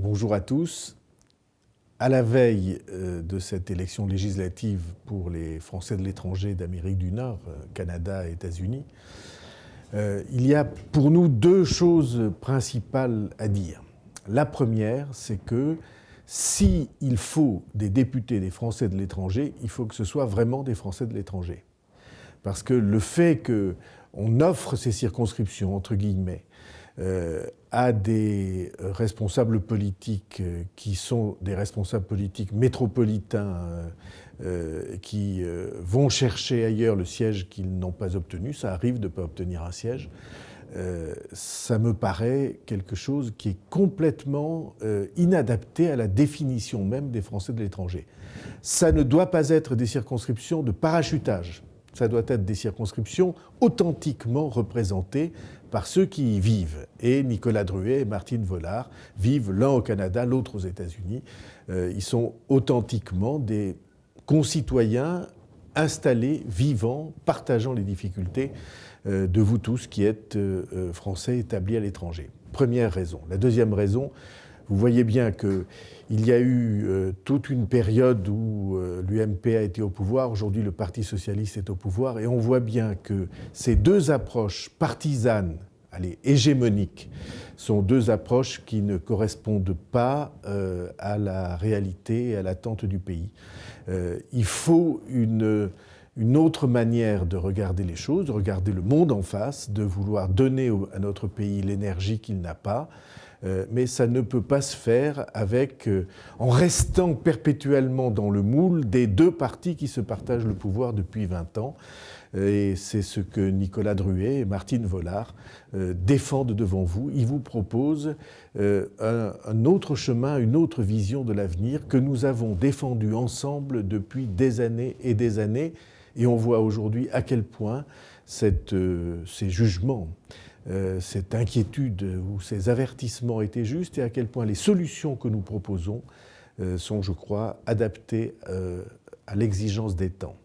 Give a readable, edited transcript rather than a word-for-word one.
Bonjour à tous. À la veille de cette élection législative pour les Français de l'étranger d'Amérique du Nord, Canada et États-Unis, il y a pour nous deux choses principales à dire. La première, c'est que s'il faut des députés des Français de l'étranger, il faut que ce soit vraiment des Français de l'étranger. Parce que le fait qu'on offre ces circonscriptions, entre guillemets, à des responsables politiques qui sont des responsables politiques métropolitains qui vont chercher ailleurs le siège qu'ils n'ont pas obtenu, ça arrive de ne pas obtenir un siège, ça me paraît quelque chose qui est complètement inadapté à la définition même des Français de l'étranger. Ça ne doit pas être des circonscriptions de parachutage. Ça doit être des circonscriptions authentiquement représentées par ceux qui y vivent. Et Nicolas Druet et Martine Vollard vivent l'un au Canada, l'autre aux États-Unis. Ils sont authentiquement des concitoyens installés, vivants, partageant les difficultés de vous tous qui êtes Français établis à l'étranger. Première raison. La deuxième raison, vous voyez bien qu'il y a eu toute une période où l'UMP a été au pouvoir. Aujourd'hui, le Parti socialiste est au pouvoir. Et on voit bien que ces deux approches partisanes, hégémoniques, sont deux approches qui ne correspondent pas à la réalité et à l'attente du pays. Il faut une autre manière de regarder les choses, de regarder le monde en face, de vouloir donner à notre pays l'énergie qu'il n'a pas. Mais ça ne peut pas se faire en restant perpétuellement dans le moule des deux partis qui se partagent le pouvoir depuis 20 ans. Et c'est ce que Nicolas Druet et Martine Vollard défendent devant vous. Ils vous proposent un autre chemin, une autre vision de l'avenir que nous avons défendu ensemble depuis des années et des années. Et on voit aujourd'hui à quel point ces jugements, cette inquiétude ou ces avertissements étaient justes et à quel point les solutions que nous proposons sont, je crois, adaptées à l'exigence des temps.